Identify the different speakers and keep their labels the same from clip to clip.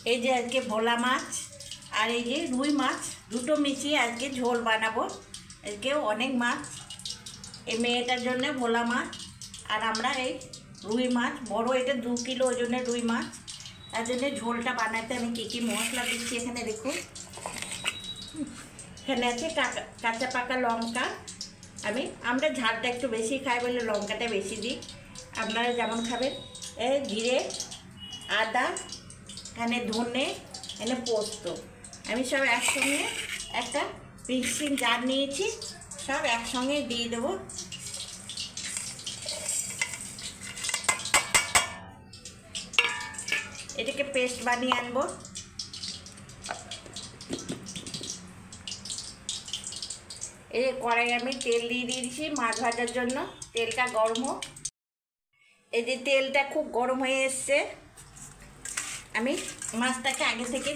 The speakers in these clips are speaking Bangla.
Speaker 1: এই যে আজকে ভোলা মাছ আর এই যে রুই মাছ দুটো মিশিয়ে আজকে ঝোল বানাবো। আজকে অনেক মাছ, এই মেয়েটার জন্য ভোলা মাছ আর আমরা এই রুই মাছ, বড় এটা 2 কিলো ওজনের রুই মাছ। তার জন্য ঝোলটা বানাতে আমি কী কী মশলা দিচ্ছি এখানে দেখুন। এখানে আছে কাঁচা পাকা লঙ্কা, আমরা ঝালটা একটু বেশি খাই বলে লঙ্কাটা বেশি দিই, আপনারা যেমন খাবেন। এই জিরে, আদা, এখানে ধনে, এখানে পোস্ত, আমি সব একসঙ্গে একটা মিক্সিং জার নিয়েছি, সব একসঙ্গে দিয়ে দেবো। এটাকে পেস্ট বানিয়ে আনবো। এই কড়াই আমি তেল দিয়ে দিয়েছি মাছ ভাজার জন্য, তেলটা গরম হোক। এই যে তেলটা খুব গরম হয়ে এসছে, আমি মাছটাকে আগে থেকে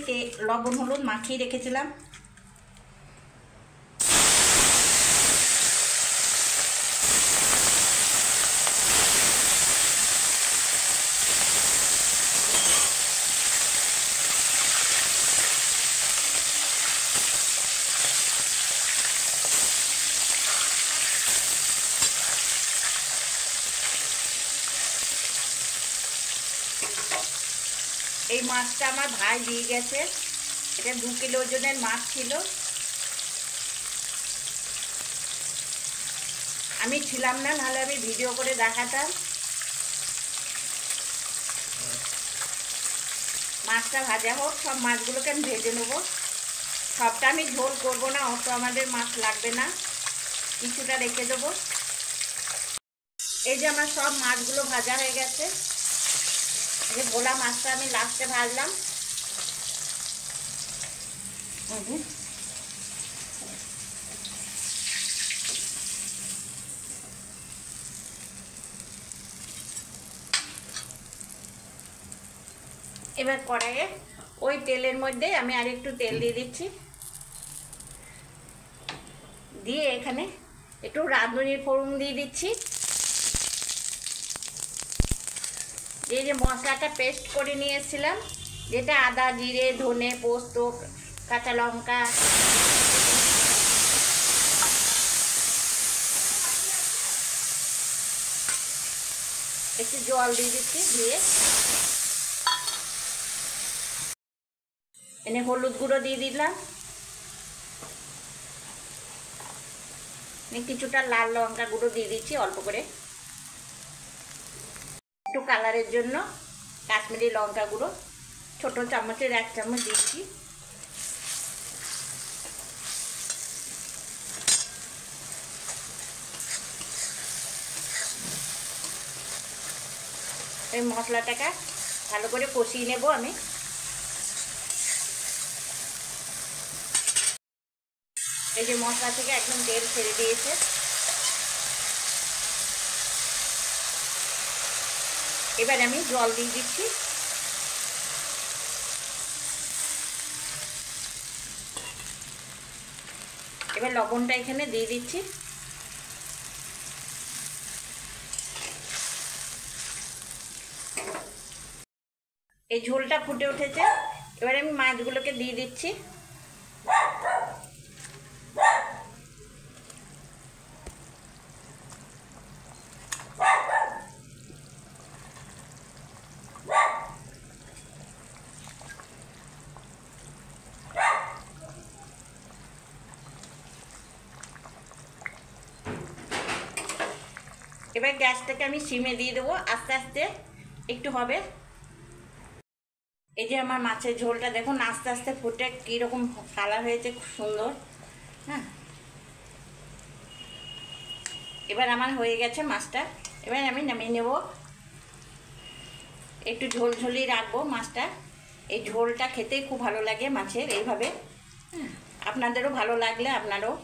Speaker 1: লবণ হলুদ মাখিয়ে রেখেছিলাম। এই মাছটা আমার ভাই দিয়ে গেছে, এটা 2 কিলো ওজনের মাছ ছিল। আমি ছিলাম না, নাহলে আমি ভিডিও করে দেখাতাম। মাছটা ভাজা হোক, সব মাছগুলোকে আমি ভেজে নেব। সবটা আমি ঝোল করবো না, অত আমাদের মাছ লাগবে না, কিছুটা রেখে দেবো। এই যে আমার সব মাছগুলো ভাজা হয়ে গেছে। এই যে ভোলা মাছটা আমি লাস্টে ভাজলাম। এবার কড়াইয়ে ওই তেলের মধ্যে আমি আর একটু তেল দিয়ে দিচ্ছি, দিয়ে এখানে একটু রাঁধুনি ফোড়ন দিয়ে দিচ্ছি। এই যে মশলাটা পেস্ট করে নিয়েছিলাম, যেটা আদা, জিরে, ধনে, পোস্ত, কাঁচা লঙ্কা, একটু জল দিয়ে দিচ্ছি, দিয়ে এনে হলুদ গুঁড়ো দিয়ে দিলাম, কিছুটা লাল লঙ্কা গুঁড়ো দিয়ে দিচ্ছি অল্প করে, একটু কালারের জন্য কাশ্মীরি লঙ্কা গুঁড়ো ছোট চামচের 1 চামচ দিচ্ছি। এই মশলাটাকে ভালো করে কষিয়ে নেব আমি। এই যে মশলা থেকে একদম তেল ছেড়ে দিয়েছে, এবার আমি জল দিয়ে দিচ্ছি। এবার লবণটা এখানে দিয়ে দিচ্ছি। এই ঝোলটা ফুটে উঠেছে, এবার আমি মাছগুলোকে দিয়ে দিচ্ছি। এবার গ্যাসটাকে আমি সিমে দিয়ে দেবো, আস্তে আস্তে একটু হবে। এই যে আমার মাছের ঝোলটা দেখুন আস্তে আস্তে ফুটে কীরকম কালার হয়েছে, খুব সুন্দর। হ্যাঁ, এবার আমার হয়ে গেছে মাছটা, এবার আমি নামিয়ে নেব। একটু ঝোল ঝোলই রাখবো মাছটা, এই ঝোলটা খেতেই খুব ভালো লাগে মাছের এইভাবে। হ্যাঁ, আপনাদেরও ভালো লাগলে আপনারাও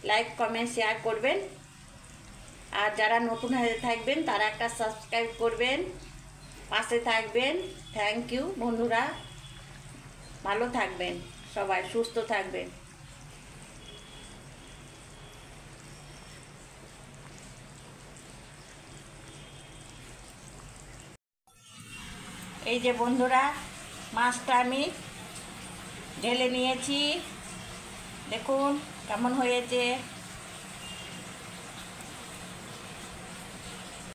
Speaker 1: লাইক কমেন্ট শেয়ার করবেন, আর যারা নতুন হয়ে থাকবেন তারা একটা সাবস্ক্রাইব করবেন, পাশে থাকবেন। থ্যাংক ইউ বন্ধুরা, ভালো থাকবেন, সবাই সুস্থ থাকবেন। এই যে বন্ধুরা মাছটা আমি ঢেলে নিয়েছি, দেখুন কেমন হয়েছে।